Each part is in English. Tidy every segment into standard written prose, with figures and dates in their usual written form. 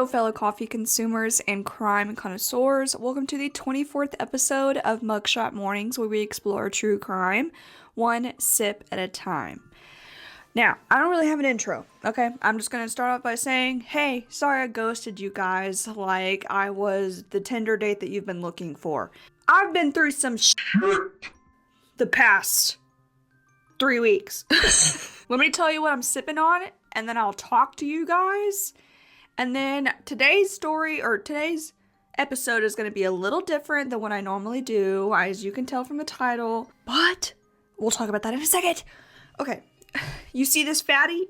Hello, fellow coffee consumers and crime connoisseurs. Welcome to the 24th episode of Mugshot Mornings, where we explore true crime, one sip at a time. Now, I don't really have an intro, okay? I'm just gonna start off by saying, hey, sorry I ghosted you guys like I was the Tinder date that you've been looking for. I've been through some shit the past 3 weeks. Let me tell you what I'm sipping on, and then I'll talk to you guys. And then today's episode is going to be a little different than what I normally do, as you can tell from the title. But we'll talk about that in a second. Okay, you see this fatty?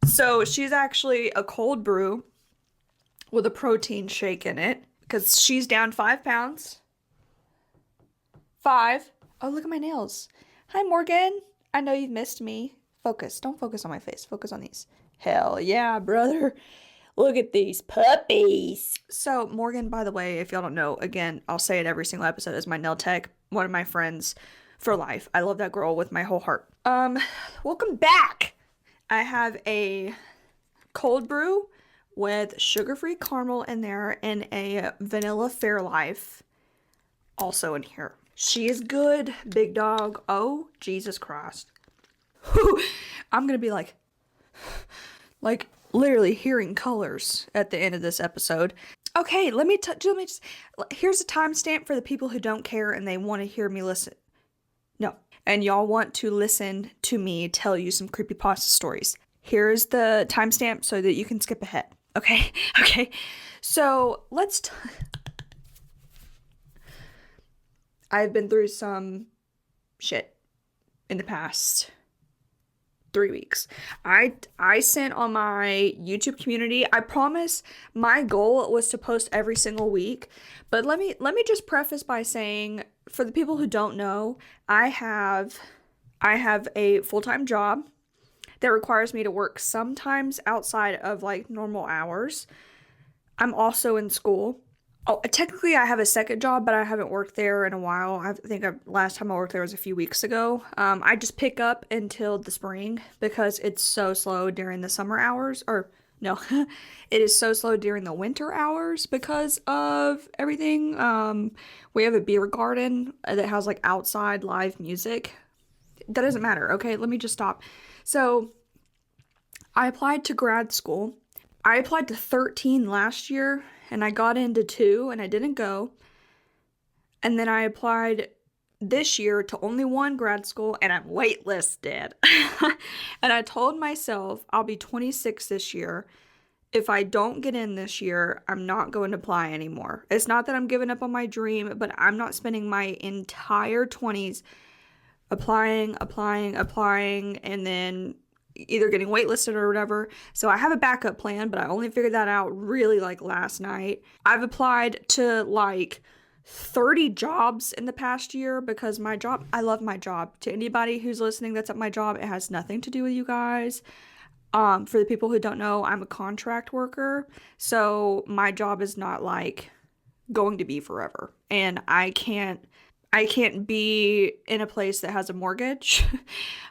So she's actually a cold brew with a protein shake in it, because she's down 5 pounds. 5. Oh, look at my nails. Hi, Morgan. I know you've missed me. Focus. Don't focus on my face. Focus on these. Hell yeah, brother. Look at these puppies. So, Morgan, by the way, if y'all don't know, again, I'll say it every single episode, is my nail tech. One of my friends for life. I love that girl with my whole heart. Welcome back. I have a cold brew with sugar-free caramel in there and a vanilla Fairlife also in here. She is good, big dog. Oh, Jesus Christ. I'm gonna be like literally hearing colors at the end of this episode. Okay, here's a timestamp for the people who don't care and they want to hear me listen. No, and y'all want to listen to me tell you some creepypasta stories. Here's the timestamp so that you can skip ahead. Okay, so I've been through some shit in the past 3 weeks. I sent on my YouTube community. I promise my goal was to post every single week, but let me just preface by saying, for the people who don't know, I have a full-time job that requires me to work sometimes outside of like normal hours. I'm also in school. Oh, technically I have a second job, but I haven't worked there in a while. I think last time I worked there was a few weeks ago. I just pick up until the spring because it's so slow during the summer hours. Or no, it is so slow during the winter hours because of everything. We have a beer garden that has like outside live music. That doesn't matter. Okay, let me just stop. So I applied to grad school. I applied to 13 last year. And I got into 2 and I didn't go. And then I applied this year to only 1 grad school and I'm waitlisted. And I told myself I'll be 26 this year. If I don't get in this year, I'm not going to apply anymore. It's not that I'm giving up on my dream, but I'm not spending my entire 20s applying, and then either getting waitlisted or whatever. So I have a backup plan, but I only figured that out really like last night. I've applied to like 30 jobs in the past year because my job, I love my job. To anybody who's listening that's at my job, it has nothing to do with you guys. For the people who don't know, I'm a contract worker. So my job is not like going to be forever. And I can't be in a place that has a mortgage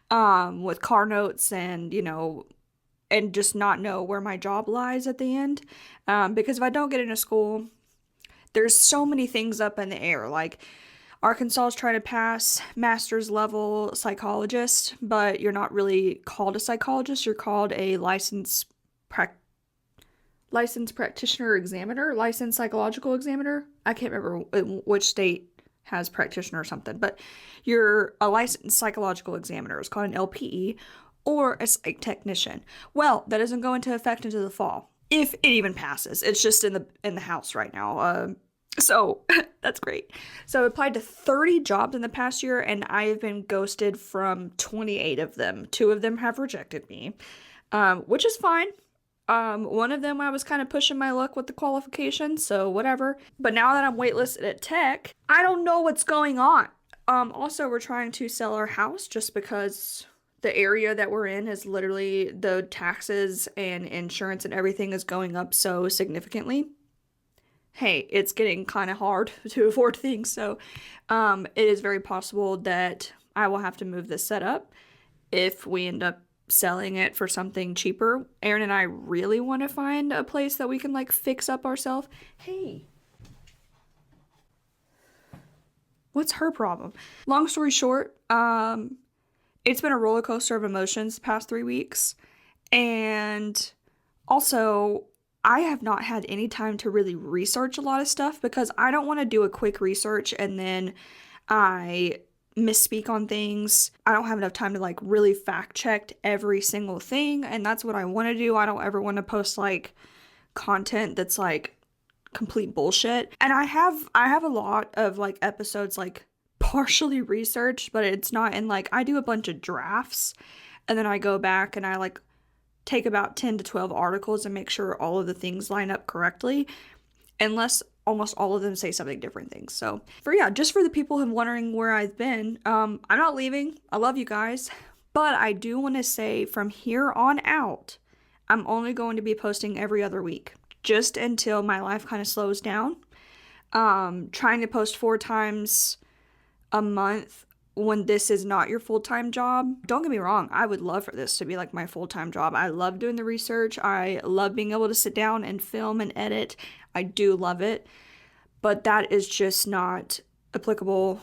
with car notes and, and just not know where my job lies at the end. Because if I don't get into school, there's so many things up in the air. Like Arkansas is trying to pass master's level psychologist, but you're not really called a psychologist. You're called a licensed practitioner examiner, licensed psychological examiner. I can't remember which state has practitioner or something, but you're a licensed psychological examiner. It's called an LPE or a psych technician. Well, that doesn't go into effect until the fall, if it even passes. It's just in the house right now. So that's great. So I applied to 30 jobs in the past year, and I have been ghosted from 28 of them. 2 of them have rejected me, which is fine. One of them I was kind of pushing my luck with the qualifications, so whatever. But now that I'm waitlisted at tech, I don't know what's going on. Also, we're trying to sell our house just because the area that we're in is literally, the taxes and insurance and everything is going up so significantly. Hey, it's getting kind of hard to afford things, so it is very possible that I will have to move this setup if we end up selling it for something cheaper. Aaron and I really want to find a place that we can like fix up ourselves. Hey. What's her problem? Long story short, it's been a roller coaster of emotions the past 3 weeks. And also, I have not had any time to really research a lot of stuff because I don't want to do a quick research and then I misspeak on things. I don't have enough time to like really fact check every single thing, and that's what I want to do. I don't ever want to post like content that's like complete bullshit. And I have a lot of like episodes like partially researched, but it's not in like, I do a bunch of drafts and then I go back and I like take about 10 to 12 articles and make sure all of the things line up correctly, unless almost all of them say something different things. So just for the people who are wondering where I've been, I'm not leaving. I love you guys, but I do want to say from here on out, I'm only going to be posting every other week, just until my life kind of slows down. Trying to post 4 times a month when this is not your full-time job. Don't get me wrong, I would love for this to be like my full-time job. I love doing the research. I love being able to sit down and film and edit. I do love it, but that is just not applicable?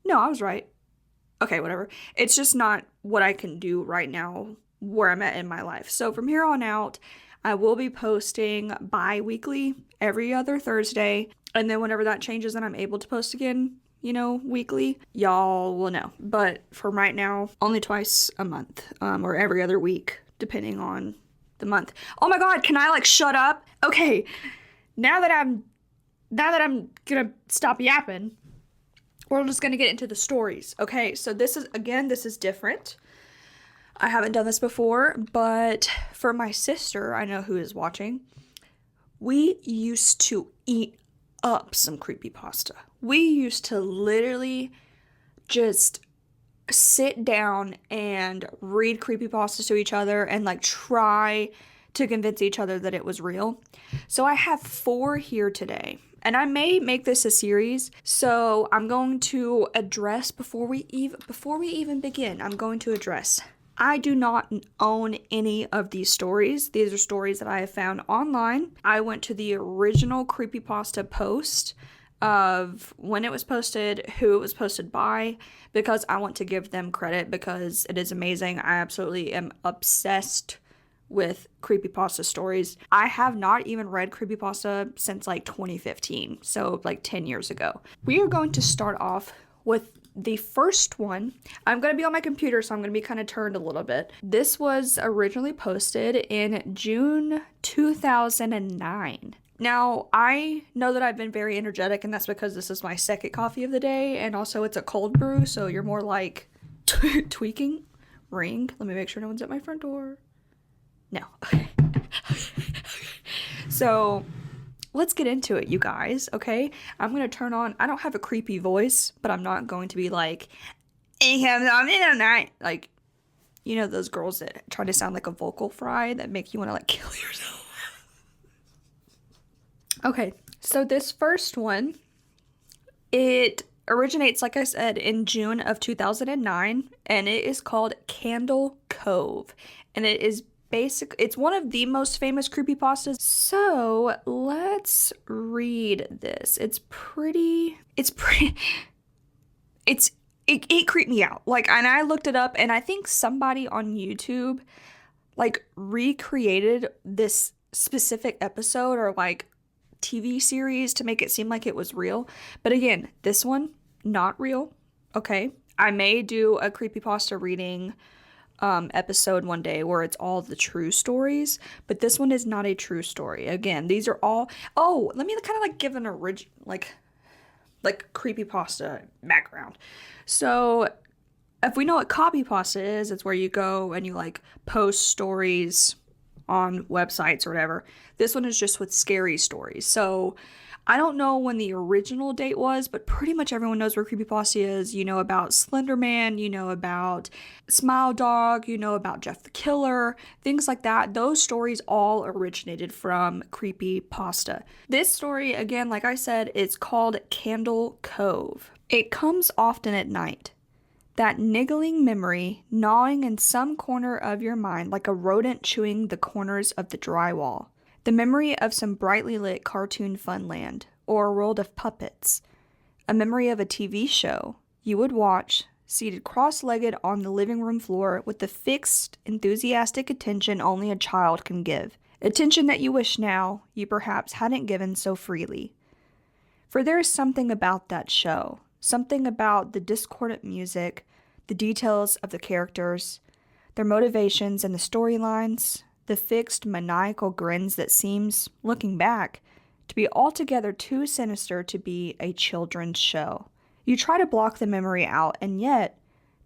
No, I was right. Okay, whatever. It's just not what I can do right now where I'm at in my life. So from here on out, I will be posting bi-weekly every other Thursday, and then whenever that changes and I'm able to post again, weekly, y'all will know. But for right now, only twice a month, or every other week, depending on the month. Oh my god, can I like shut up? Okay, now that I'm gonna stop yapping, we're just gonna get into the stories. Okay, so this is different. I haven't done this before, but for my sister, I know who is watching, we used to eat up some creepypasta. We used to literally just sit down and read creepypasta to each other and like try to convince each other that it was real. So I have 4 here today, and I may make this a series. So I'm going to address before we even begin. I'm going to address, I do not own any of these stories. These are stories that I have found online. I went to the original creepypasta post of when it was posted, who it was posted by, because I want to give them credit because it is amazing. I absolutely am obsessed with creepypasta stories. I have not even read creepypasta since like 2015, so like 10 years ago. We are going to start off with the first one. I'm going to be on my computer, so I'm going to be kind of turned a little bit. This was originally posted in June 2009. Now, I know that I've been very energetic, and that's because this is my second coffee of the day, and also it's a cold brew, so you're more like tweaking. Ring. Let me make sure no one's at my front door. No. So, let's get into it, you guys, okay? I'm going to turn on, I don't have a creepy voice, but I'm not going to be like, like, those girls that try to sound like a vocal fry that make you want to like kill yourself. Okay, so this first one, it originates, like I said, in June of 2009, and it is called Candle Cove, and it is it's one of the most famous creepypastas. So let's read this. It creeped me out. Like, and I looked it up, and I think somebody on YouTube like recreated this specific episode or like TV series to make it seem like it was real. But again, this one, not real. Okay. I may do a creepypasta reading episode one day where it's all the true stories, but this one is not a true story. Again, these are all, let me kind of like give an original, like creepypasta background. So if we know what copypasta is, it's where you go and you like post stories on websites or whatever. This one is just with scary stories. So I don't know when the original date was, but pretty much everyone knows where creepypasta is. You know about Slender Man, you know about Smile Dog, you know about Jeff the Killer, things like that. Those stories all originated from creepypasta. This story, again, like I said, is called Candle Cove. It comes often at night. That niggling memory gnawing in some corner of your mind like a rodent chewing the corners of the drywall. The memory of some brightly lit cartoon funland, or a world of puppets. A memory of a TV show you would watch, seated cross-legged on the living room floor with the fixed, enthusiastic attention only a child can give. Attention that you wish now you perhaps hadn't given so freely. For there is something about that show, something about the discordant music, the details of the characters, their motivations and the storylines, the fixed, maniacal grins that seems, looking back, to be altogether too sinister to be a children's show. You try to block the memory out, and yet,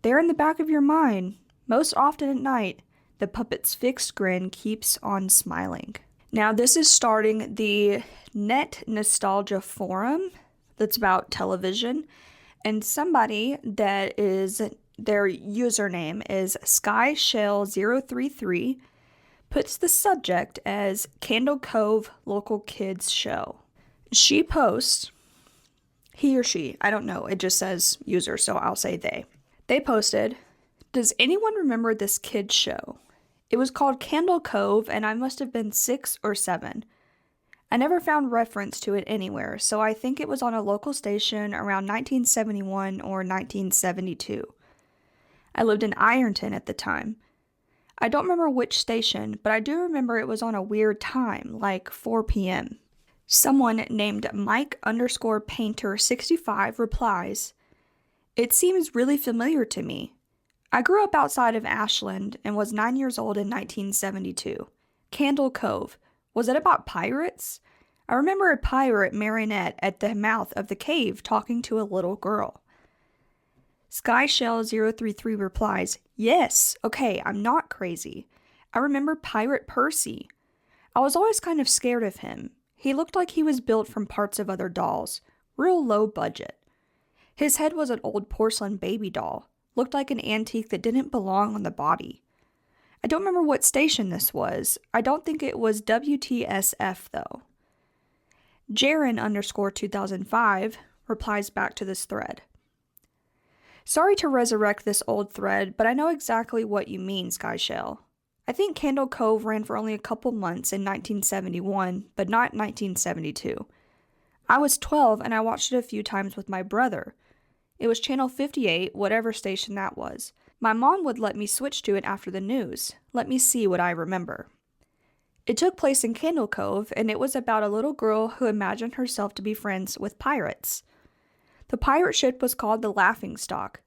there in the back of your mind, most often at night, the puppet's fixed grin keeps on smiling. Now, this is starting the Net Nostalgia Forum that's about television, and somebody that is, their username is SkyShell033, puts the subject as Candle Cove Local Kids Show. She posts, he or she, I don't know, it just says user, so I'll say they. They posted, "Does anyone remember this kids show? It was called Candle Cove, and I must have been 6 or 7. I never found reference to it anywhere, so I think it was on a local station around 1971 or 1972. I lived in Ironton at the time. I don't remember which station, but I do remember it was on a weird time, like 4 p.m. Someone named Mike_Painter65 replies, "It seems really familiar to me. I grew up outside of Ashland and was 9 years old in 1972. Candle Cove. Was it about pirates? I remember a pirate marionette at the mouth of the cave talking to a little girl." SkyShell033 replies, "Yes, okay, I'm not crazy. I remember Pirate Percy. I was always kind of scared of him. He looked like he was built from parts of other dolls. Real low budget. His head was an old porcelain baby doll. Looked like an antique that didn't belong on the body. I don't remember what station this was. I don't think it was WTSF though." Jaren_2005 replies back to this thread. "Sorry to resurrect this old thread, but I know exactly what you mean, Skyshell. I think Candle Cove ran for only a couple months in 1971, but not 1972. I was 12 and I watched it a few times with my brother. It was channel 58, whatever station that was. My mom would let me switch to it after the news. Let me see what I remember. It took place in Candle Cove, and it was about a little girl who imagined herself to be friends with pirates. The pirate ship was called the Laughingstock,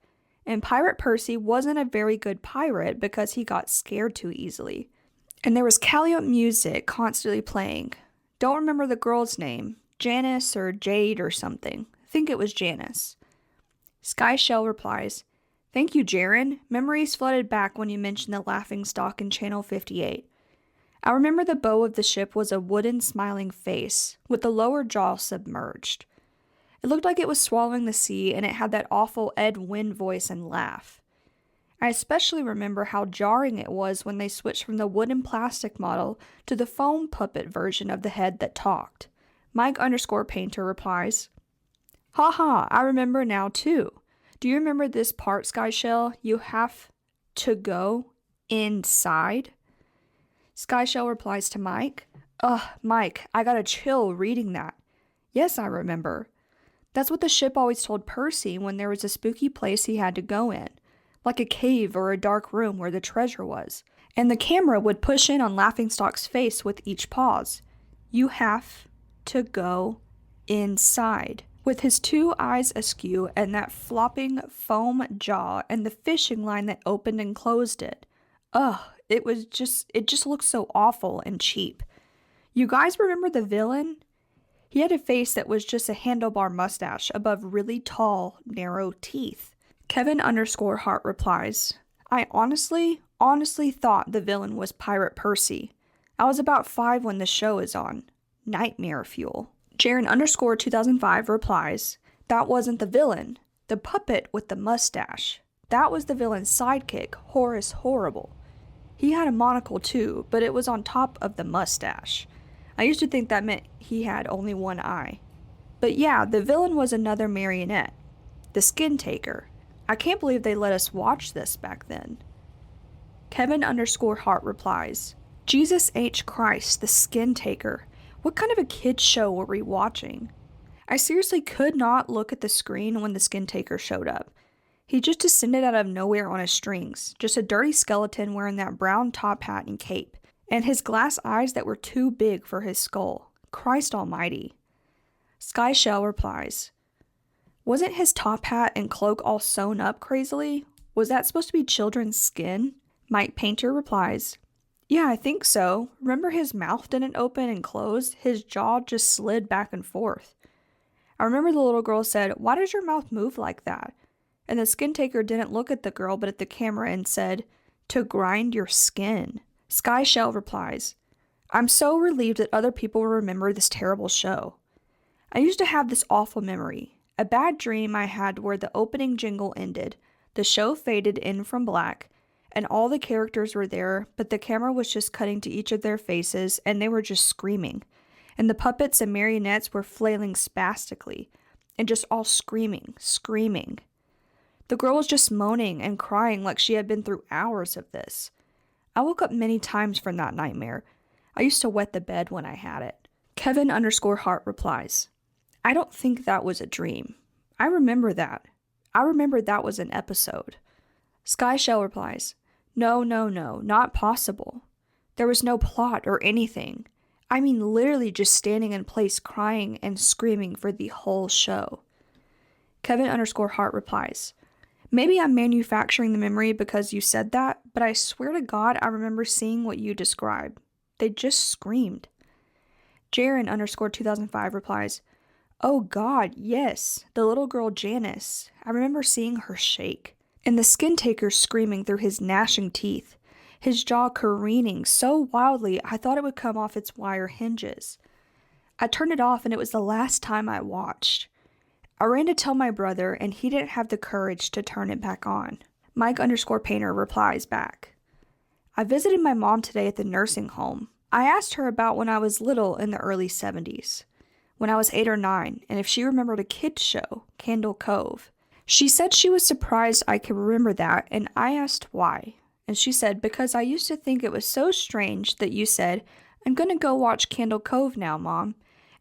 and Pirate Percy wasn't a very good pirate because he got scared too easily. And there was Calliope music constantly playing. Don't remember the girl's name, Janice or Jade or something. I think it was Janice." Skyshell replies, "Thank you, Jaren. Memories flooded back when you mentioned the Laughingstock in channel 58. I remember the bow of the ship was a wooden smiling face, with the lower jaw submerged. It looked like it was swallowing the sea, and it had that awful Ed Wynn voice and laugh. I especially remember how jarring it was when they switched from the wooden plastic model to the foam puppet version of the head that talked." Mike_Painter replies, "Haha, I remember now too. Do you remember this part, Skyshell? You have to go inside?" Skyshell replies to Mike, "Ugh, Mike, I got a chill reading that. Yes, I remember. That's what the ship always told Percy when there was a spooky place he had to go in, like a cave or a dark room where the treasure was. And the camera would push in on Laughingstock's face with each pause. You have to go inside. With his 2 eyes askew and that flopping foam jaw and the fishing line that opened and closed it. Ugh, it just looked so awful and cheap. You guys remember the villain? He had a face that was just a handlebar mustache above really tall, narrow teeth." Kevin_Hart replies, "I honestly thought the villain was Pirate Percy. I was about 5 when the show is on. Nightmare fuel." Jaren_2005 replies, "That wasn't the villain. The puppet with the mustache. That was the villain's sidekick, Horace Horrible. He had a monocle too, but it was on top of the mustache. I used to think that meant he had only one eye. But yeah, the villain was another marionette. The Skin Taker. I can't believe they let us watch this back then. Kevin_Hart replies, Jesus H. Christ, the Skin Taker. What kind of a kid's show were we watching? I seriously could not look at the screen when the Skin Taker showed up. He just descended out of nowhere on his strings, just a dirty skeleton wearing that brown top hat and cape, and his glass eyes that were too big for his skull. Christ almighty. Sky Shell replies, wasn't his top hat and cloak all sewn up crazily? Was that supposed to be children's skin? Mike Painter replies, yeah, I think so. Remember his mouth didn't open and close? His jaw just slid back and forth. I remember the little girl said, why does your mouth move like that? And the Skin Taker didn't look at the girl but at the camera and said, to grind your skin. Sky Shell replies, I'm so relieved that other people remember this terrible show. I used to have this awful memory. A bad dream I had where the opening jingle ended, the show faded in from black, and all the characters were there, but the camera was just cutting to each of their faces, and they were just screaming. And the puppets and marionettes were flailing spastically, and just all screaming. The girl was just moaning and crying like she had been through hours of this. I woke up many times from that nightmare. I used to wet the bed when I had it. Kevin_Hart replies, I don't think that was a dream. I remember that. I remember that was an episode. Sky Shell replies, no, not possible. There was no plot or anything. I mean literally just standing in place crying and screaming for the whole show. Kevin_Hart replies, maybe I'm manufacturing the memory because you said that, but I swear to God I remember seeing what you described. They just screamed. Jaren_2005 replies, oh God, yes, the little girl Janice. I remember seeing her shake. And the Skin Taker screaming through his gnashing teeth, his jaw careening so wildly I thought it would come off its wire hinges. I turned it off and it was the last time I watched. I ran to tell my brother and he didn't have the courage to turn it back on. Mike_Painter replies back, I visited my mom today at the nursing home. I asked her about when I was little in the early 70s, when I was 8 or 9, and if she remembered a kids show, Candle Cove. She said she was surprised I could remember that, and I asked why. And she said, because I used to think it was so strange that you said, I'm gonna go watch Candle Cove now, Mom.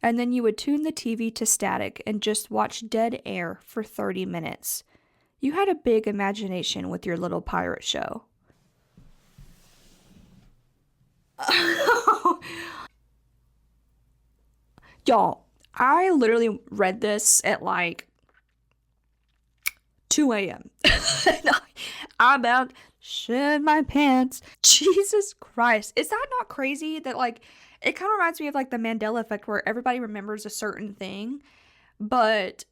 And then you would tune the TV to static and just watch dead air for 30 minutes. You had a big imagination with your little pirate show. Y'all, I literally read this at like 2 a.m. I'm about to shit my pants. Jesus Christ. Is that not crazy that like it kind of reminds me of like the Mandela effect where everybody remembers a certain thing, but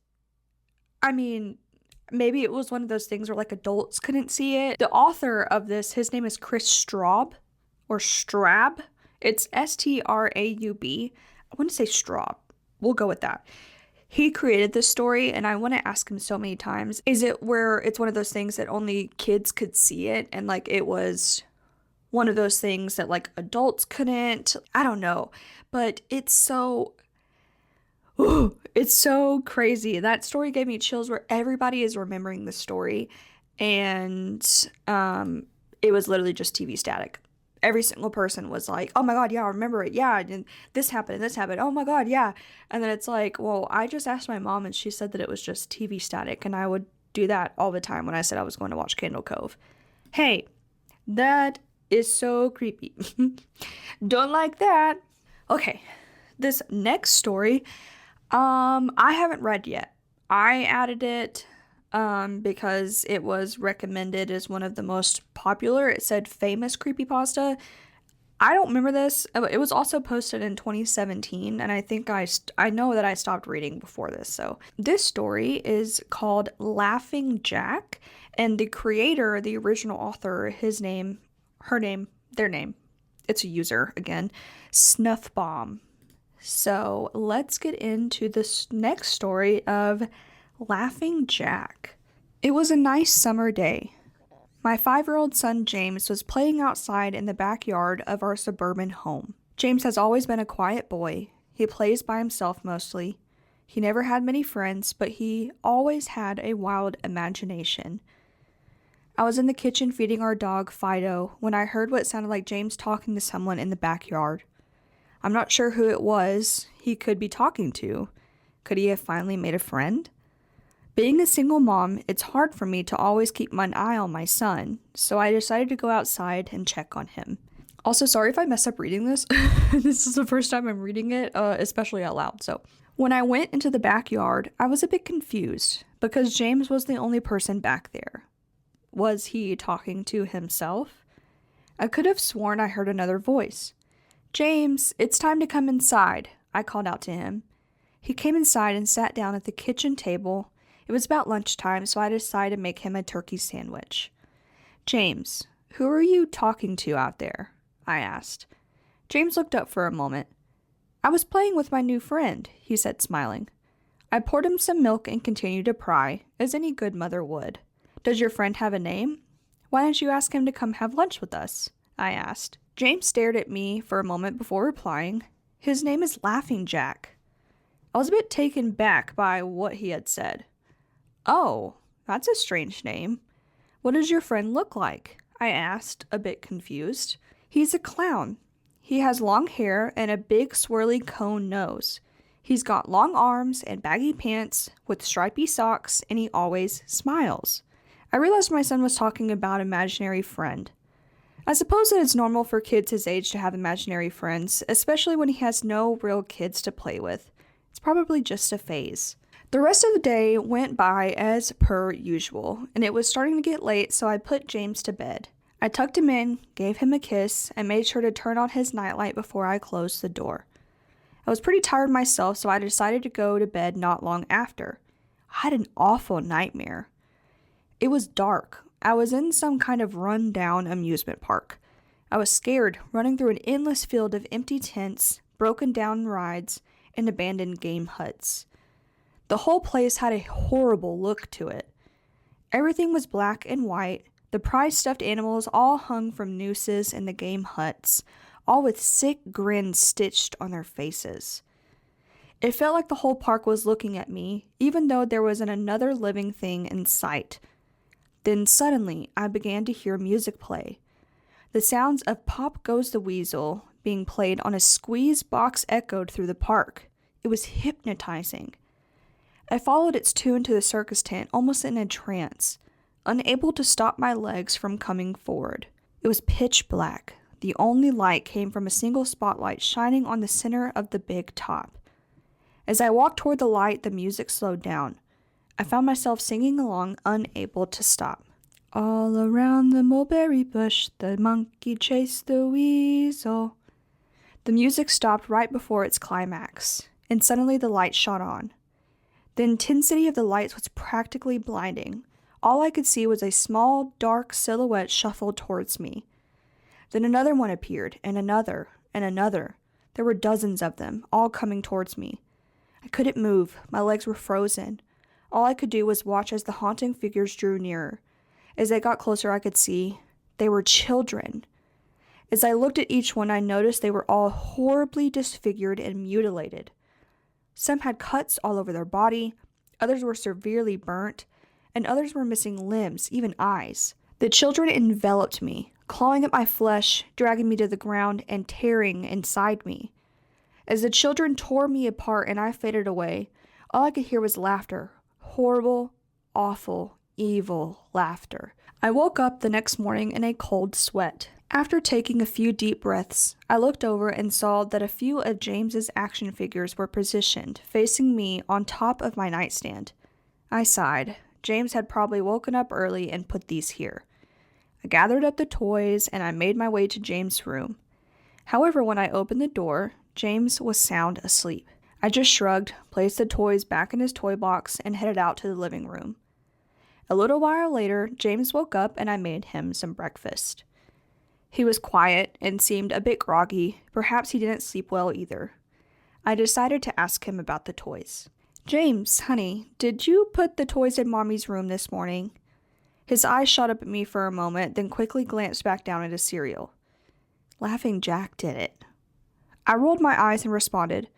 I mean, maybe it was one of those things where like adults couldn't see it. The author of this, his name is Kris Straub or Straub. It's Straub. I want to say Straub. We'll go with that. He created this story, and I want to ask him so many times, is it where it's one of those things that only kids could see it, and like it was one of those things that like adults couldn't? I don't know, but it's so crazy. That story gave me chills where everybody is remembering the story, and it was literally just TV static. Every single person was like, oh my God, yeah, I remember it. Yeah, and this happened. Oh my God, yeah. And then it's like, well, I just asked my mom and she said that it was just TV static. And I would do that all the time when I said I was going to watch Candle Cove. Hey, that is so creepy. Don't like that. Okay, this next story, I haven't read yet. I added it because it was recommended as one of the most popular. It said famous creepypasta. I don't remember this. It was also posted in 2017, and I think I know that I stopped reading before this. So this story is called Laughing Jack, and the creator, the original author, his name, her name, their name, it's a user again, Snuffbomb. So let's get into this next story of Laughing Jack. It was a nice summer day. My 5-year-old son James was playing outside in the backyard of our suburban home. James has always been a quiet boy. He plays by himself mostly. He never had many friends, but he always had a wild imagination. I was in the kitchen feeding our dog, Fido, when I heard what sounded like James talking to someone in the backyard. I'm not sure who it was he could be talking to. Could he have finally made a friend? Being a single mom, it's hard for me to always keep my eye on my son, so I decided to go outside and check on him. Also, sorry if I mess up reading this. This is the first time I'm reading it, especially out loud. So, when I went into the backyard, I was a bit confused because James was the only person back there. Was he talking to himself? I could have sworn I heard another voice. "James, it's time to come inside," I called out to him. He came inside and sat down at the kitchen table. It was about lunchtime, so I decided to make him a turkey sandwich. "James, who are you talking to out there?" I asked. James looked up for a moment. "I was playing with my new friend," he said, smiling. I poured him some milk and continued to pry, as any good mother would. "Does your friend have a name? Why don't you ask him to come have lunch with us?" I asked. James stared at me for a moment before replying. "His name is Laughing Jack." I was a bit taken back by what he had said. "Oh, that's a strange name. What does your friend look like?" I asked, a bit confused. "He's a clown. He has long hair and a big swirly cone nose. He's got long arms and baggy pants with stripy socks, and he always smiles." I realized my son was talking about imaginary friend. I suppose that it's normal for kids his age to have imaginary friends, especially when he has no real kids to play with. It's probably just a phase. The rest of the day went by as per usual, and it was starting to get late, so I put James to bed. I tucked him in, gave him a kiss, and made sure to turn on his nightlight before I closed the door. I was pretty tired myself, so I decided to go to bed not long after. I had an awful nightmare. It was dark. I was in some kind of run-down amusement park. I was scared, running through an endless field of empty tents, broken-down rides, and abandoned game huts. The whole place had a horrible look to it. Everything was black and white. The prized stuffed animals all hung from nooses in the game huts, all with sick grins stitched on their faces. It felt like the whole park was looking at me, even though there wasn't another living thing in sight. Then suddenly, I began to hear music play. The sounds of Pop Goes the Weasel being played on a squeeze box echoed through the park. It was hypnotizing. I followed its tune to the circus tent, almost in a trance, unable to stop my legs from coming forward. It was pitch black. The only light came from a single spotlight shining on the center of the big top. As I walked toward the light, the music slowed down. I found myself singing along, unable to stop. "All around the mulberry bush, the monkey chased the weasel." The music stopped right before its climax, and suddenly the light shot on. The intensity of the lights was practically blinding. All I could see was a small, dark silhouette shuffled towards me. Then another one appeared, and another, and another. There were dozens of them, all coming towards me. I couldn't move. My legs were frozen. All I could do was watch as the haunting figures drew nearer. As they got closer, I could see they were children. As I looked at each one, I noticed they were all horribly disfigured and mutilated. Some had cuts all over their body, others were severely burnt, and others were missing limbs, even eyes. The children enveloped me, clawing at my flesh, dragging me to the ground, and tearing inside me. As the children tore me apart and I faded away, all I could hear was laughter. Horrible, awful, evil laughter. I woke up the next morning in a cold sweat. After taking a few deep breaths, I looked over and saw that a few of James's action figures were positioned, facing me on top of my nightstand. I sighed. James had probably woken up early and put these here. I gathered up the toys and I made my way to James' room. However, when I opened the door, James was sound asleep. I just shrugged, placed the toys back in his toy box, and headed out to the living room. A little while later, James woke up and I made him some breakfast. He was quiet and seemed a bit groggy. Perhaps he didn't sleep well either. I decided to ask him about the toys. "James, honey, did you put the toys in Mommy's room this morning?" His eyes shot up at me for a moment, then quickly glanced back down at his cereal. "Laughing Jack did it." I rolled my eyes and responded,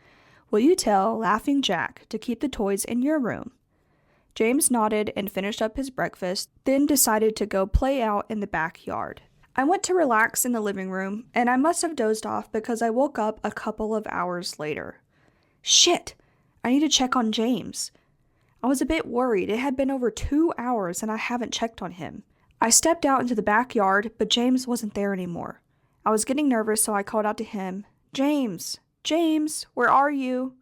Will you tell Laughing Jack to keep the toys in your room?" James nodded and finished up his breakfast, then decided to go play out in the backyard. I went to relax in the living room, and I must have dozed off because I woke up a couple of hours later. Shit! I need to check on James. I was a bit worried. It had been over 2 hours and I haven't checked on him. I stepped out into the backyard, but James wasn't there anymore. I was getting nervous, so I called out to him, "James! James! Where are you?"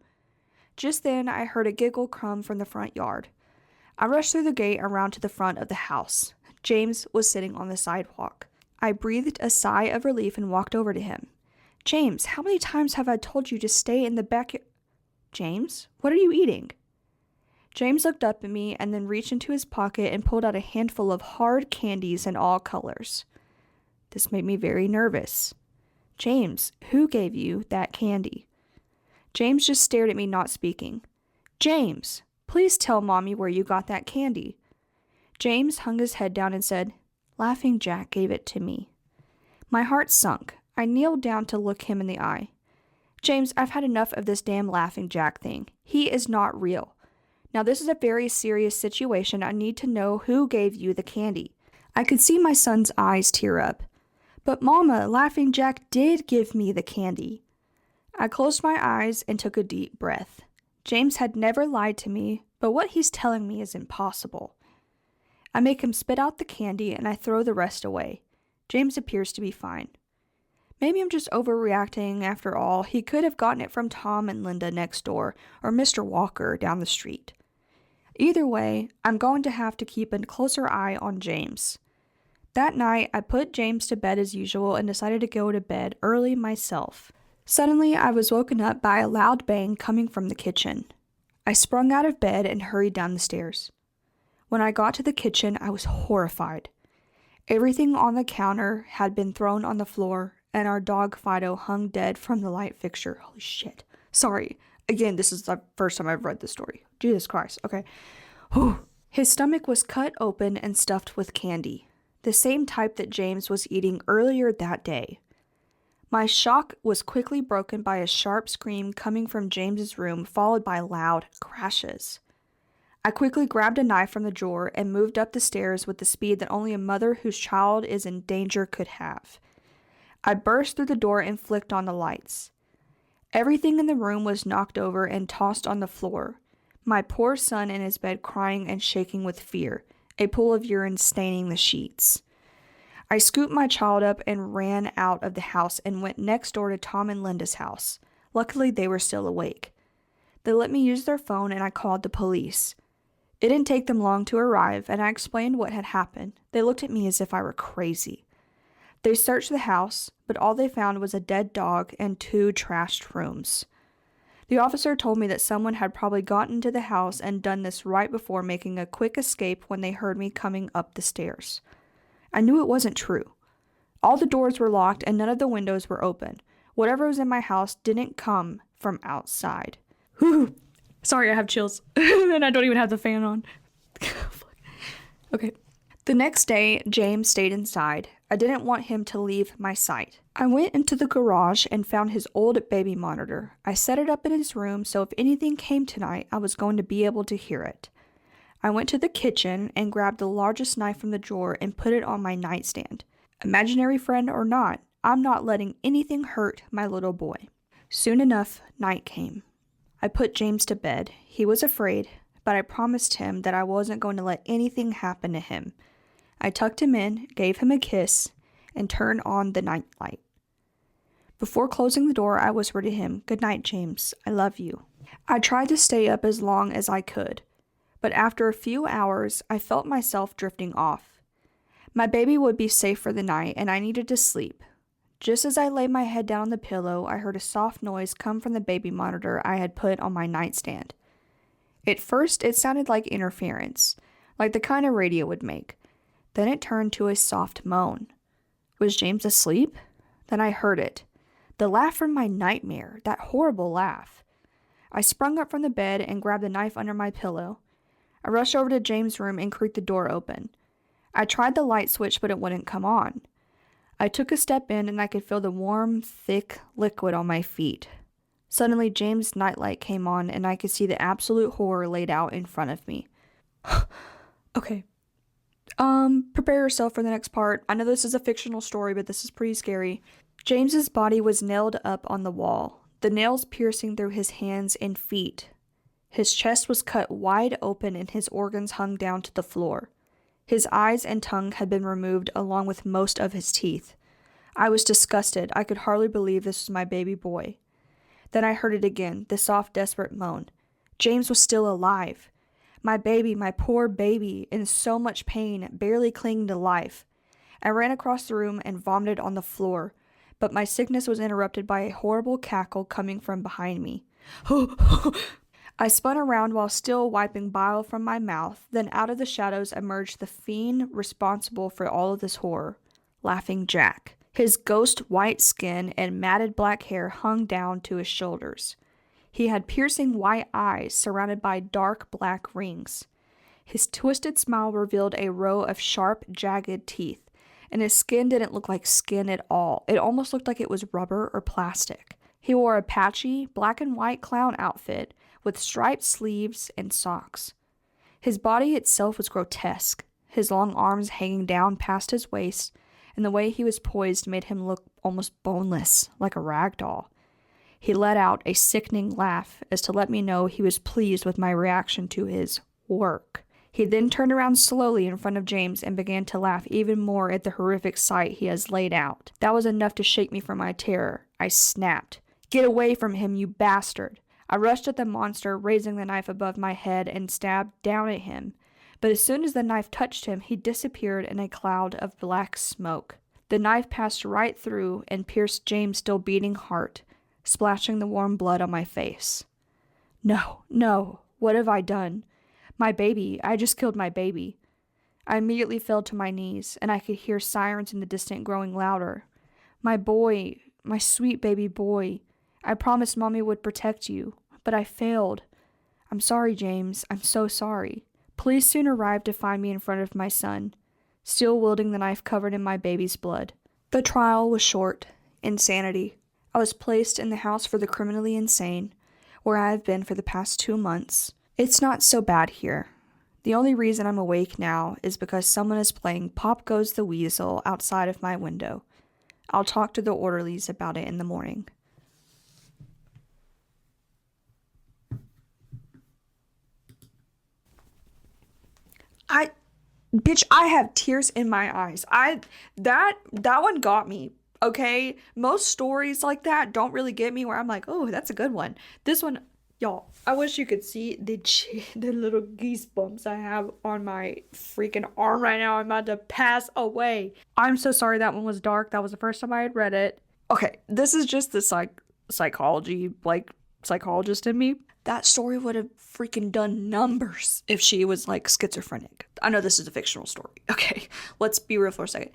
Just then, I heard a giggle come from the front yard. I rushed through the gate around to the front of the house. James was sitting on the sidewalk. I breathed a sigh of relief and walked over to him. "James, how many times have I told you to stay in the backyard?" "James, what are you eating?" James looked up at me and then reached into his pocket and pulled out a handful of hard candies in all colors. This made me very nervous. "James, who gave you that candy?" James just stared at me, not speaking. "James, please tell Mommy where you got that candy." James hung his head down and said, "Laughing Jack gave it to me." My heart sunk. I kneeled down to look him in the eye. "James, I've had enough of this damn Laughing Jack thing. He is not real. Now this is a very serious situation. I need to know who gave you the candy." I could see my son's eyes tear up. "But Mama, Laughing Jack did give me the candy." I closed my eyes and took a deep breath. James had never lied to me, but what he's telling me is impossible. I make him spit out the candy and I throw the rest away. James appears to be fine. Maybe I'm just overreacting after all. He could have gotten it from Tom and Linda next door or Mr. Walker down the street. Either way, I'm going to have to keep a closer eye on James. That night, I put James to bed as usual and decided to go to bed early myself. Suddenly, I was woken up by a loud bang coming from the kitchen. I sprung out of bed and hurried down the stairs. When I got to the kitchen, I was horrified. Everything on the counter had been thrown on the floor, and our dog Fido hung dead from the light fixture. Holy shit. Sorry. Again, this is the first time I've read this story. Jesus Christ. Okay. Whew. His stomach was cut open and stuffed with candy, the same type that James was eating earlier that day. My shock was quickly broken by a sharp scream coming from James's room, followed by loud crashes. I quickly grabbed a knife from the drawer and moved up the stairs with the speed that only a mother whose child is in danger could have. I burst through the door and flicked on the lights. Everything in the room was knocked over and tossed on the floor. My poor son in his bed crying and shaking with fear, a pool of urine staining the sheets. I scooped my child up and ran out of the house and went next door to Tom and Linda's house. Luckily, they were still awake. They let me use their phone and I called the police. It didn't take them long to arrive, and I explained what had happened. They looked at me as if I were crazy. They searched the house, but all they found was a dead dog and 2 trashed rooms. The officer told me that someone had probably gotten into the house and done this right before making a quick escape when they heard me coming up the stairs. I knew it wasn't true. All the doors were locked and none of the windows were open. Whatever was in my house didn't come from outside. Whew. Sorry, I have chills. And I don't even have the fan on. Okay. The next day, James stayed inside. I didn't want him to leave my sight. I went into the garage and found his old baby monitor. I set it up in his room so if anything came tonight, I was going to be able to hear it. I went to the kitchen and grabbed the largest knife from the drawer and put it on my nightstand. Imaginary friend or not, I'm not letting anything hurt my little boy. Soon enough, night came. I put James to bed. He was afraid, but I promised him that I wasn't going to let anything happen to him. I tucked him in, gave him a kiss, and turned on the night light. Before closing the door, I whispered to him, "Good night, James. I love you." I tried to stay up as long as I could, but after a few hours, I felt myself drifting off. My baby would be safe for the night, and I needed to sleep. Just as I laid my head down on the pillow, I heard a soft noise come from the baby monitor I had put on my nightstand. At first, it sounded like interference, like the kind a radio would make. Then it turned to a soft moan. Was James asleep? Then I heard it. The laugh from my nightmare, that horrible laugh. I sprung up from the bed and grabbed the knife under my pillow. I rushed over to James' room and creaked the door open. I tried the light switch, but it wouldn't come on. I took a step in and I could feel the warm, thick liquid on my feet. Suddenly, James' nightlight came on, and I could see the absolute horror laid out in front of me. Okay. Prepare yourself for the next part. I know this is a fictional story, but this is pretty scary. James's body was nailed up on the wall, the nails piercing through his hands and feet. His chest was cut wide open and his organs hung down to the floor. His eyes and tongue had been removed along with most of his teeth. I was disgusted. I could hardly believe this was my baby boy. Then I heard it again, the soft, desperate moan. James was still alive. My baby, my poor baby, in so much pain, barely clinging to life. I ran across the room and vomited on the floor, but my sickness was interrupted by a horrible cackle coming from behind me. I spun around while still wiping bile from my mouth, then out of the shadows emerged the fiend responsible for all of this horror, Laughing Jack. His ghost white skin and matted black hair hung down to his shoulders. He had piercing white eyes surrounded by dark black rings. His twisted smile revealed a row of sharp, jagged teeth, and his skin didn't look like skin at all. It almost looked like it was rubber or plastic. He wore a patchy, black and white clown outfit with striped sleeves and socks. His body itself was grotesque, his long arms hanging down past his waist, and the way he was poised made him look almost boneless, like a rag doll. He let out a sickening laugh as to let me know he was pleased with my reaction to his work. He then turned around slowly in front of James and began to laugh even more at the horrific sight he has laid out. That was enough to shake me from my terror. I snapped, "Get away from him, you bastard!" I rushed at the monster, raising the knife above my head and stabbed down at him. But as soon as the knife touched him, he disappeared in a cloud of black smoke. The knife passed right through and pierced James' still beating heart, splashing the warm blood on my face. No, what have I done? My baby, I just killed my baby. I immediately fell to my knees, and I could hear sirens in the distance growing louder. My boy, my sweet baby boy, I promised Mommy would protect you, but I failed. I'm sorry, James, I'm so sorry. Please soon arrive to find me in front of my son, still wielding the knife covered in my baby's blood. The trial was short. Insanity. I was placed in the house for the criminally insane, where I have been for the past 2 months. It's not so bad here. The only reason I'm awake now is because someone is playing Pop Goes the Weasel outside of my window. I'll talk to the orderlies about it in the morning. I have tears in my eyes. That one got me. Okay, most stories like that don't really get me where I'm like, oh, that's a good one. This one, y'all, I wish you could see the little goosebumps I have on my freaking arm right now. I'm about to pass away. I'm so sorry that one was dark. That was the first time I had read it. Okay, this is just the psychologist in me. That story would have freaking done numbers if she was like schizophrenic. I know this is a fictional story. Okay, let's be real for a second.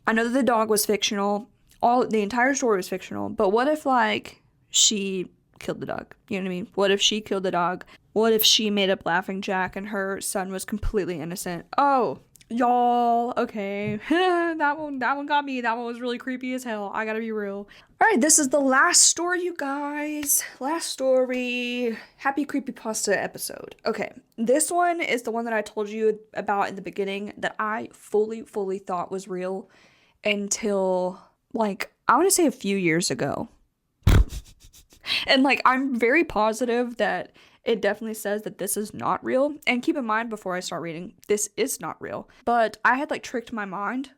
I know that the dog was fictional. The entire story was fictional. But what if like she killed the dog? You know what I mean? What if she killed the dog? What if she made up Laughing Jack and her son was completely innocent? Oh, y'all, okay. that one got me. That one was really creepy as hell. I gotta be real. All right, this is the last story, you guys. Last story. Happy Creepypasta episode. Okay, this one is the one that I told you about in the beginning that I fully thought was real until, like, I want to say a few years ago. And, like, I'm very positive that it definitely says that this is not real. And keep in mind, before I start reading, this is not real. But I had, like, tricked my mind.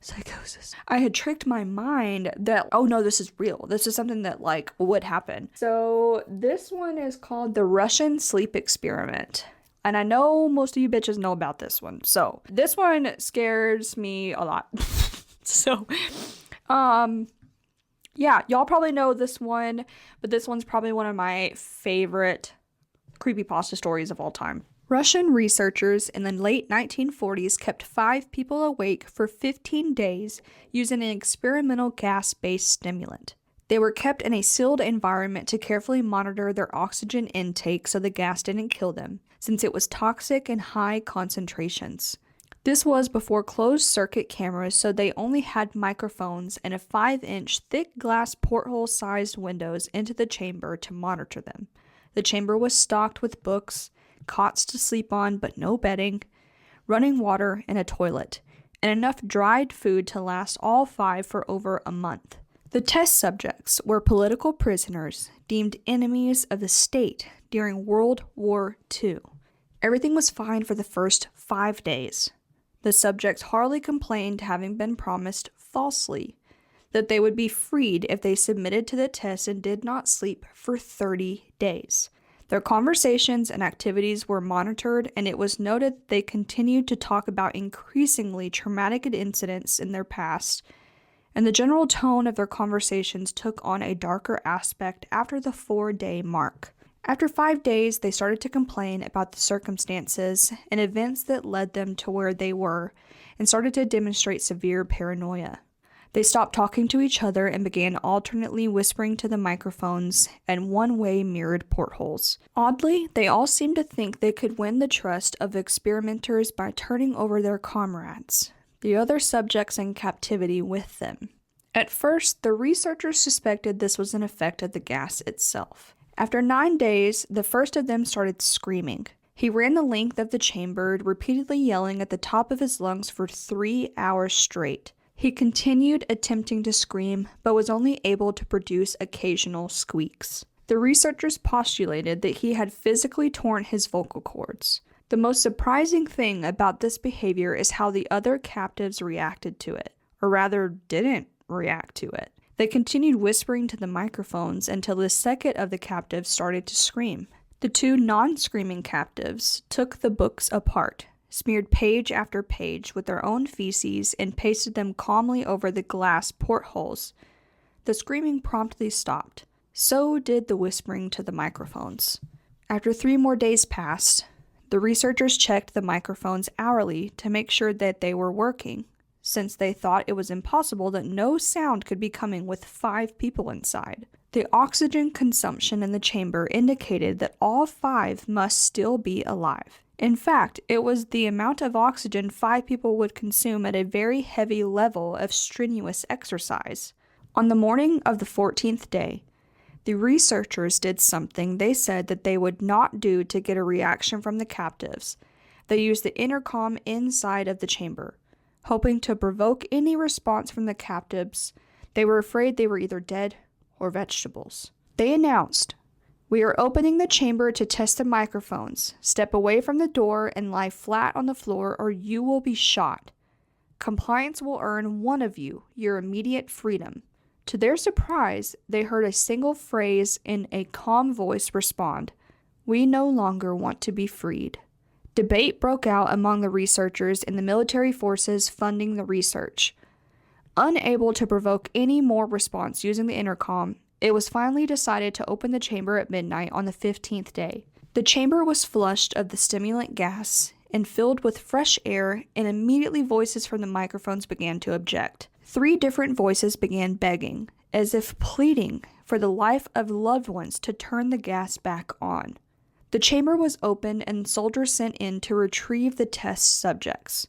Psychosis. I had tricked my mind that, oh no, this is real. This is something that, like, would happen. So this one is called the Russian Sleep Experiment. And I know most of you bitches know about this one. So this one scares me a lot. So, yeah, y'all probably know this one, but this one's probably one of my favorite creepypasta stories of all time. Russian researchers in the late 1940s kept 5 people awake for 15 days using an experimental gas-based stimulant. They were kept in a sealed environment to carefully monitor their oxygen intake so the gas didn't kill them, since it was toxic in high concentrations. This was before closed circuit cameras, so they only had microphones and a 5-inch thick glass porthole-sized windows into the chamber to monitor them. The chamber was stocked with books, cots to sleep on but no bedding, running water, and a toilet, and enough dried food to last all 5 for over a month. The test subjects were political prisoners deemed enemies of the state during World War II. Everything was fine for the first 5 days. The subjects hardly complained, having been promised falsely that they would be freed if they submitted to the test and did not sleep for 30 days. Their conversations and activities were monitored, and it was noted that they continued to talk about increasingly traumatic incidents in their past, and the general tone of their conversations took on a darker aspect after the 4-day mark. After 5 days, they started to complain about the circumstances and events that led them to where they were, and started to demonstrate severe paranoia. They stopped talking to each other and began alternately whispering to the microphones and one-way mirrored portholes. Oddly, they all seemed to think they could win the trust of experimenters by turning over their comrades, the other subjects in captivity, with them. At first, the researchers suspected this was an effect of the gas itself. After 9 days, the first of them started screaming. He ran the length of the chamber, repeatedly yelling at the top of his lungs for 3 hours straight. He continued attempting to scream, but was only able to produce occasional squeaks. The researchers postulated that he had physically torn his vocal cords. The most surprising thing about this behavior is how the other captives reacted to it, or rather didn't react to it. They continued whispering to the microphones until the second of the captives started to scream. The 2 non-screaming captives took the books apart, smeared page after page with their own feces, and pasted them calmly over the glass portholes. The screaming promptly stopped. So did the whispering to the microphones. After 3 more days passed, the researchers checked the microphones hourly to make sure that they were working, since they thought it was impossible that no sound could be coming with 5 people inside. The oxygen consumption in the chamber indicated that all 5 must still be alive. In fact, it was the amount of oxygen 5 people would consume at a very heavy level of strenuous exercise. On the morning of the 14th day, the researchers did something they said that they would not do to get a reaction from the captives. They used the intercom inside of the chamber, hoping to provoke any response from the captives. They were afraid they were either dead or vegetables. They announced, "We are opening the chamber to test the microphones. Step away from the door and lie flat on the floor or you will be shot. Compliance will earn one of you your immediate freedom." To their surprise, they heard a single phrase in a calm voice respond, "We no longer want to be freed." Debate broke out among the researchers and the military forces funding the research. Unable to provoke any more response using the intercom, it was finally decided to open the chamber at midnight on the 15th day. The chamber was flushed of the stimulant gas and filled with fresh air, and immediately voices from the microphones began to object. 3 different voices began begging, as if pleading for the life of loved ones, to turn the gas back on. The chamber was opened and soldiers sent in to retrieve the test subjects.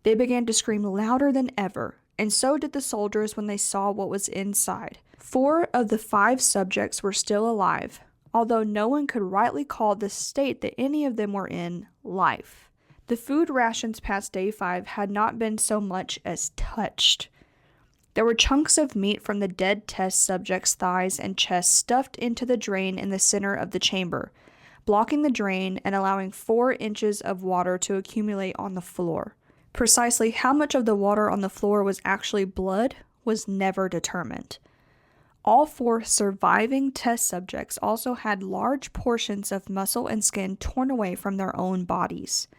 They began to scream louder than ever, and so did the soldiers when they saw what was inside. 4 of the 5 subjects were still alive, although no one could rightly call the state that any of them were in life. The food rations past day 5 had not been so much as touched. There were chunks of meat from the dead test subjects' thighs and chests stuffed into the drain in the center of the chamber, blocking the drain and allowing 4 inches of water to accumulate on the floor. Precisely how much of the water on the floor was actually blood was never determined. All 4 surviving test subjects also had large portions of muscle and skin torn away from their own bodies.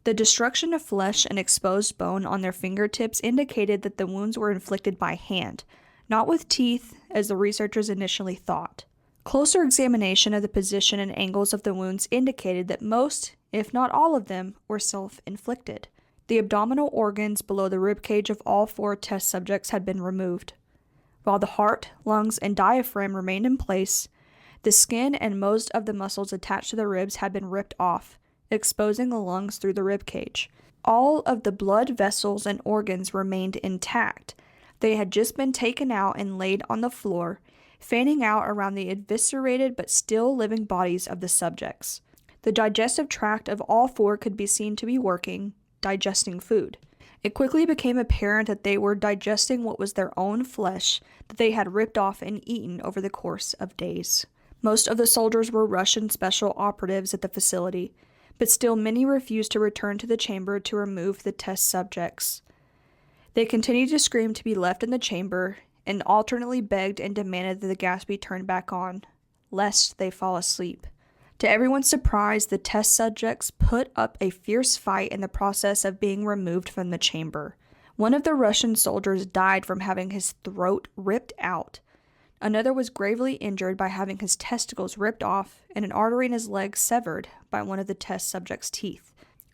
The destruction of flesh and exposed bone on their fingertips indicated that the wounds were inflicted by hand, not with teeth, as the researchers initially thought. Closer examination of the position and angles of the wounds indicated that most, if not all of them, were self-inflicted. The abdominal organs below the ribcage of all 4 test subjects had been removed. While the heart, lungs, and diaphragm remained in place, the skin and most of the muscles attached to the ribs had been ripped off, exposing the lungs through the ribcage. All of the blood vessels and organs remained intact. They had just been taken out and laid on the floor, fanning out around the eviscerated but still living bodies of the subjects. The digestive tract of all four could be seen to be working, digesting food. It quickly became apparent that they were digesting what was their own flesh that they had ripped off and eaten over the course of days. Most of the soldiers were Russian special operatives at the facility, but still many refused to return to the chamber to remove the test subjects. They continued to scream to be left in the chamber and alternately begged and demanded that the gas be turned back on, lest they fall asleep. To everyone's surprise, the test subjects put up a fierce fight in the process of being removed from the chamber. One of the Russian soldiers died from having his throat ripped out. Another was gravely injured by having his testicles ripped off and an artery in his leg severed by one of the test subjects' teeth.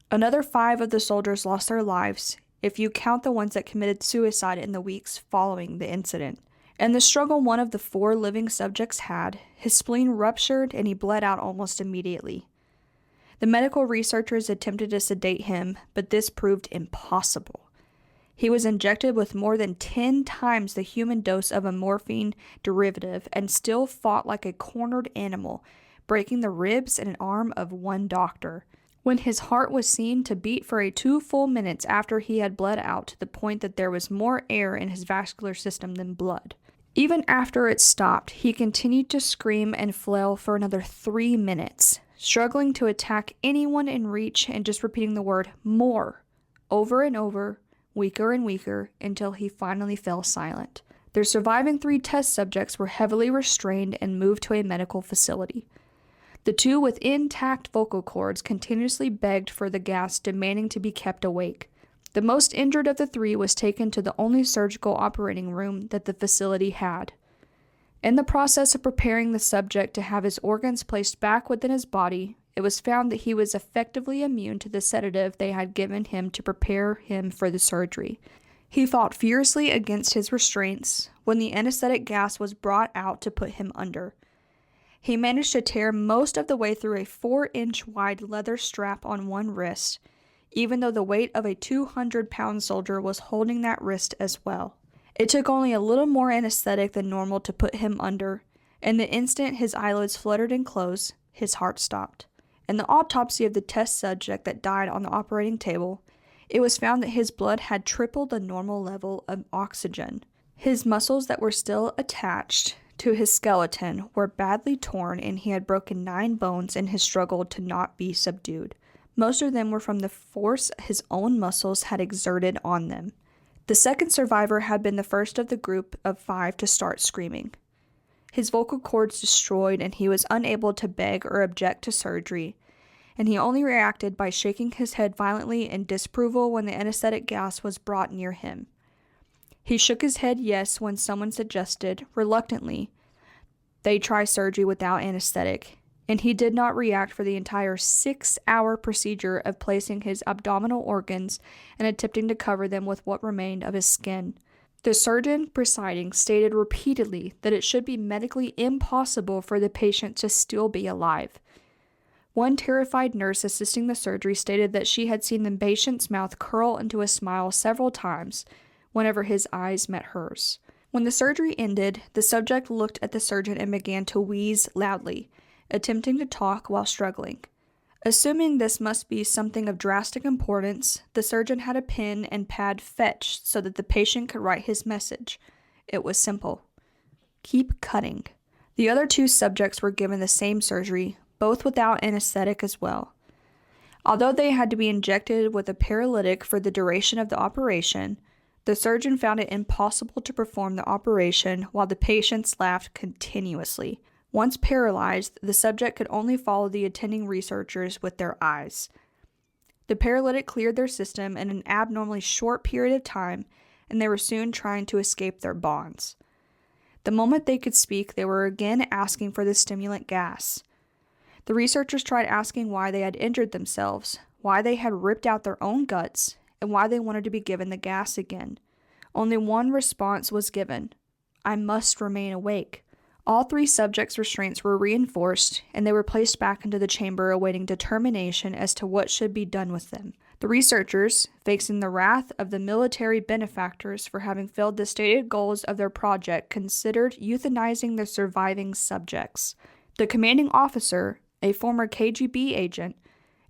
Another 5 of the soldiers lost their lives, if you count the ones that committed suicide in the weeks following the incident. In the struggle one of the 4 living subjects had, his spleen ruptured and he bled out almost immediately. The medical researchers attempted to sedate him, but this proved impossible. He was injected with more than 10 times the human dose of a morphine derivative and still fought like a cornered animal, breaking the ribs and an arm of one doctor. When his heart was seen to beat for 2 full minutes after he had bled out to the point that there was more air in his vascular system than blood. Even after it stopped, he continued to scream and flail for another 3 minutes, struggling to attack anyone in reach and just repeating the word "more" over and over, weaker and weaker, until he finally fell silent. Their surviving 3 test subjects were heavily restrained and moved to a medical facility. The 2 with intact vocal cords continuously begged for the gas, demanding to be kept awake. The most injured of the 3 was taken to the only surgical operating room that the facility had. In the process of preparing the subject to have his organs placed back within his body, it was found that he was effectively immune to the sedative they had given him to prepare him for the surgery. He fought fiercely against his restraints when the anesthetic gas was brought out to put him under. He managed to tear most of the way through a 4-inch wide leather strap on one wrist, even though the weight of a 200-pound soldier was holding that wrist as well. It took only a little more anesthetic than normal to put him under, and the instant his eyelids fluttered and closed, his heart stopped. In the autopsy of the test subject that died on the operating table, it was found that his blood had tripled the normal level of oxygen. His muscles that were still attached to his skeleton were badly torn, and he had broken 9 bones in his struggle to not be subdued. Most of them were from the force his own muscles had exerted on them. The second survivor had been the first of the group of 5 to start screaming. His vocal cords destroyed, and he was unable to beg or object to surgery, and he only reacted by shaking his head violently in disapproval when the anesthetic gas was brought near him. He shook his head yes when someone suggested, reluctantly, they try surgery without anesthetic, and he did not react for the entire 6-hour procedure of placing his abdominal organs and attempting to cover them with what remained of his skin. The surgeon presiding stated repeatedly that it should be medically impossible for the patient to still be alive. One terrified nurse assisting the surgery stated that she had seen the patient's mouth curl into a smile several times whenever his eyes met hers. When the surgery ended, the subject looked at the surgeon and began to wheeze loudly, attempting to talk while struggling. Assuming this must be something of drastic importance, the surgeon had a pen and pad fetched so that the patient could write his message. It was simple. Keep cutting. The other 2 subjects were given the same surgery, both without anesthetic as well. Although they had to be injected with a paralytic for the duration of the operation, the surgeon found it impossible to perform the operation while the patients laughed continuously. Once paralyzed, the subject could only follow the attending researchers with their eyes. The paralytic cleared their system in an abnormally short period of time, and they were soon trying to escape their bonds. The moment they could speak, they were again asking for the stimulant gas. The researchers tried asking why they had injured themselves, why they had ripped out their own guts, and why they wanted to be given the gas again. Only one response was given: I must remain awake. All 3 subjects' restraints were reinforced, and they were placed back into the chamber awaiting determination as to what should be done with them. The researchers, facing the wrath of the military benefactors for having failed the stated goals of their project, considered euthanizing the surviving subjects. The commanding officer, a former KGB agent,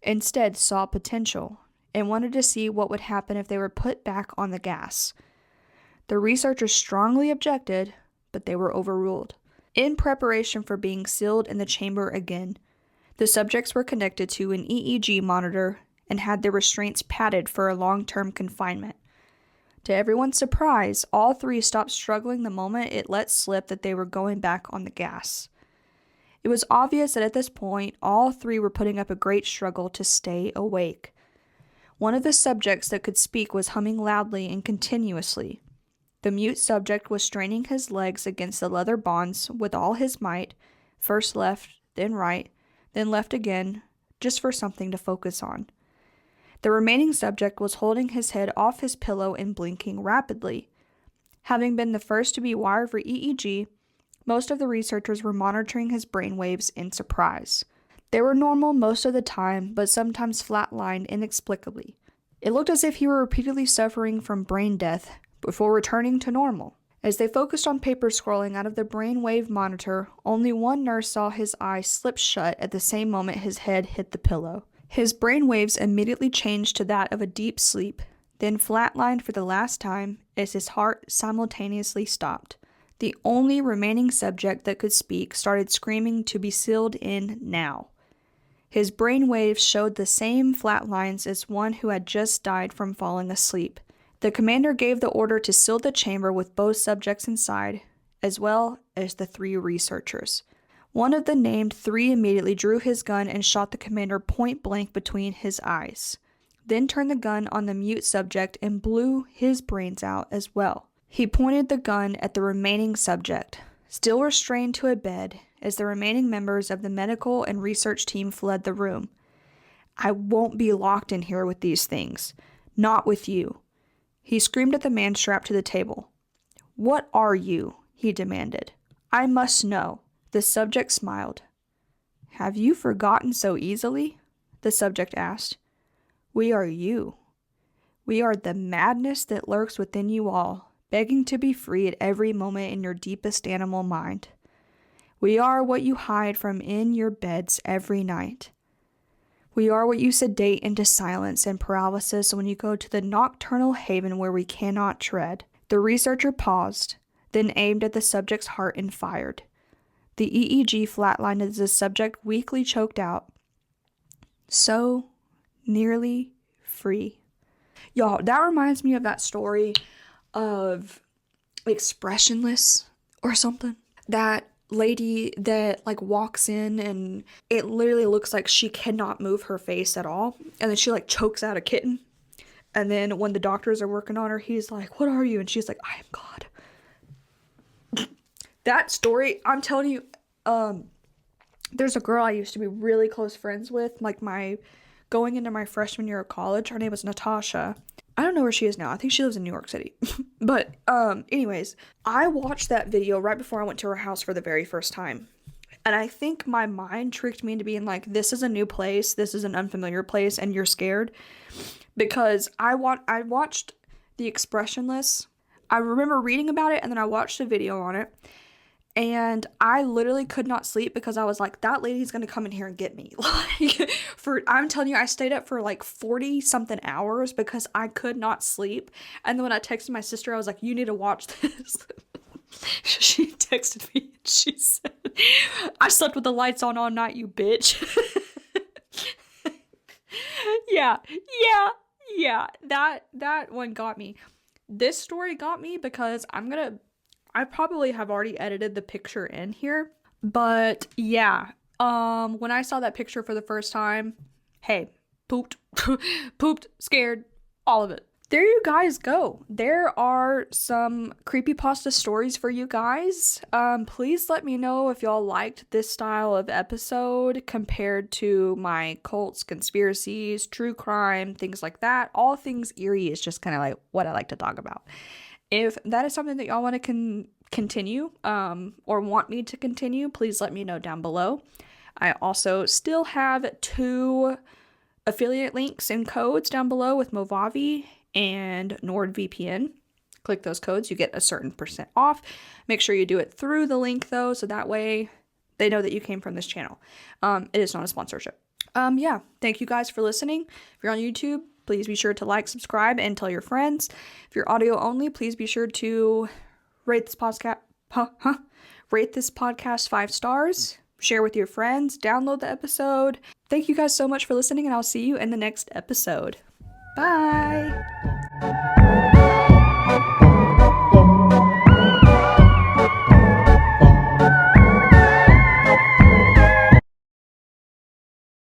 instead saw potential and wanted to see what would happen if they were put back on the gas. The researchers strongly objected, but they were overruled. In preparation for being sealed in the chamber again, the subjects were connected to an EEG monitor and had their restraints padded for a long-term confinement. To everyone's surprise, all 3 stopped struggling the moment it let slip that they were going back on the gas. It was obvious that at this point, all 3 were putting up a great struggle to stay awake. One of the subjects that could speak was humming loudly and continuously. The mute subject was straining his legs against the leather bonds with all his might, first left, then right, then left again, just for something to focus on. The remaining subject was holding his head off his pillow and blinking rapidly. Having been the first to be wired for EEG, most of the researchers were monitoring his brainwaves in surprise. They were normal most of the time, but sometimes flatlined inexplicably. It looked as if he were repeatedly suffering from brain death before returning to normal. As they focused on paper scrolling out of the brainwave monitor, only one nurse saw his eyes slip shut at the same moment his head hit the pillow. His brainwaves immediately changed to that of a deep sleep, then flatlined for the last time as his heart simultaneously stopped. The only remaining subject that could speak started screaming to be sealed in now. His brainwaves showed the same flat lines as one who had just died from falling asleep. The commander gave the order to seal the chamber with both subjects inside, as well as the 3 researchers. One of the named 3 immediately drew his gun and shot the commander point blank between his eyes, then turned the gun on the mute subject and blew his brains out as well. He pointed the gun at the remaining subject, still restrained to a bed, as the remaining members of the medical and research team fled the room. "I won't be locked in here with these things. Not with you." He screamed at the man strapped to the table. "What are you?" he demanded. "I must know." The subject smiled. "Have you forgotten so easily?" the subject asked. "We are you. We are the madness that lurks within you all, begging to be free at every moment in your deepest animal mind. We are what you hide from in your beds every night. We are what you sedate into silence and paralysis when you go to the nocturnal haven where we cannot tread." The researcher paused, then aimed at the subject's heart and fired. The EEG flatlined as the subject weakly choked out, "So nearly free." Y'all, that reminds me of that story of Expressionless or something. That lady that like walks in and it literally looks like she cannot move her face at all, and then she like chokes out a kitten, and then when the doctors are working on her, he's like, "What are you?" and she's like, "I am God." That story, I'm telling you, there's a girl I used to be really close friends with, like going into my freshman year of college. Her name was Natasha. I don't know where she is now. I think she lives in New York City. But anyways, I watched that video right before I went to her house for the very first time. And I think my mind tricked me into being like, this is a new place, this is an unfamiliar place, and you're scared. Because I watched The Expressionless. I remember reading about it, and then I watched a video on it. And I literally could not sleep because I was like, that lady's gonna come in here and get me. I'm telling you, I stayed up for like 40 something hours because I could not sleep. And then when I texted my sister, I was like, you need to watch this. She texted me and she said, "I slept with the lights on all night, you bitch." Yeah. That one got me. This story got me because I probably have already edited the picture in here, but yeah, when I saw that picture for the first time, hey, pooped, scared, all of it. There you guys go. There are some creepypasta stories for you guys. Please let me know if y'all liked this style of episode compared to my cults, conspiracies, true crime, things like that. All things eerie is just kind of like what I like to talk about. If that is something that y'all want to continue or want me to continue, please let me know down below. I also still have 2 affiliate links and codes down below with Movavi and NordVPN. Click those codes, you get a certain % off. Make sure you do it through the link though, so that way they know that you came from this channel. It is not a sponsorship. Yeah, thank you guys for listening. If you're on YouTube, please be sure to like, subscribe, and tell your friends. If you're audio only, please be sure to rate this podcast. Rate this podcast 5 stars. Share with your friends. Download the episode. Thank you guys so much for listening, and I'll see you in the next episode. Bye.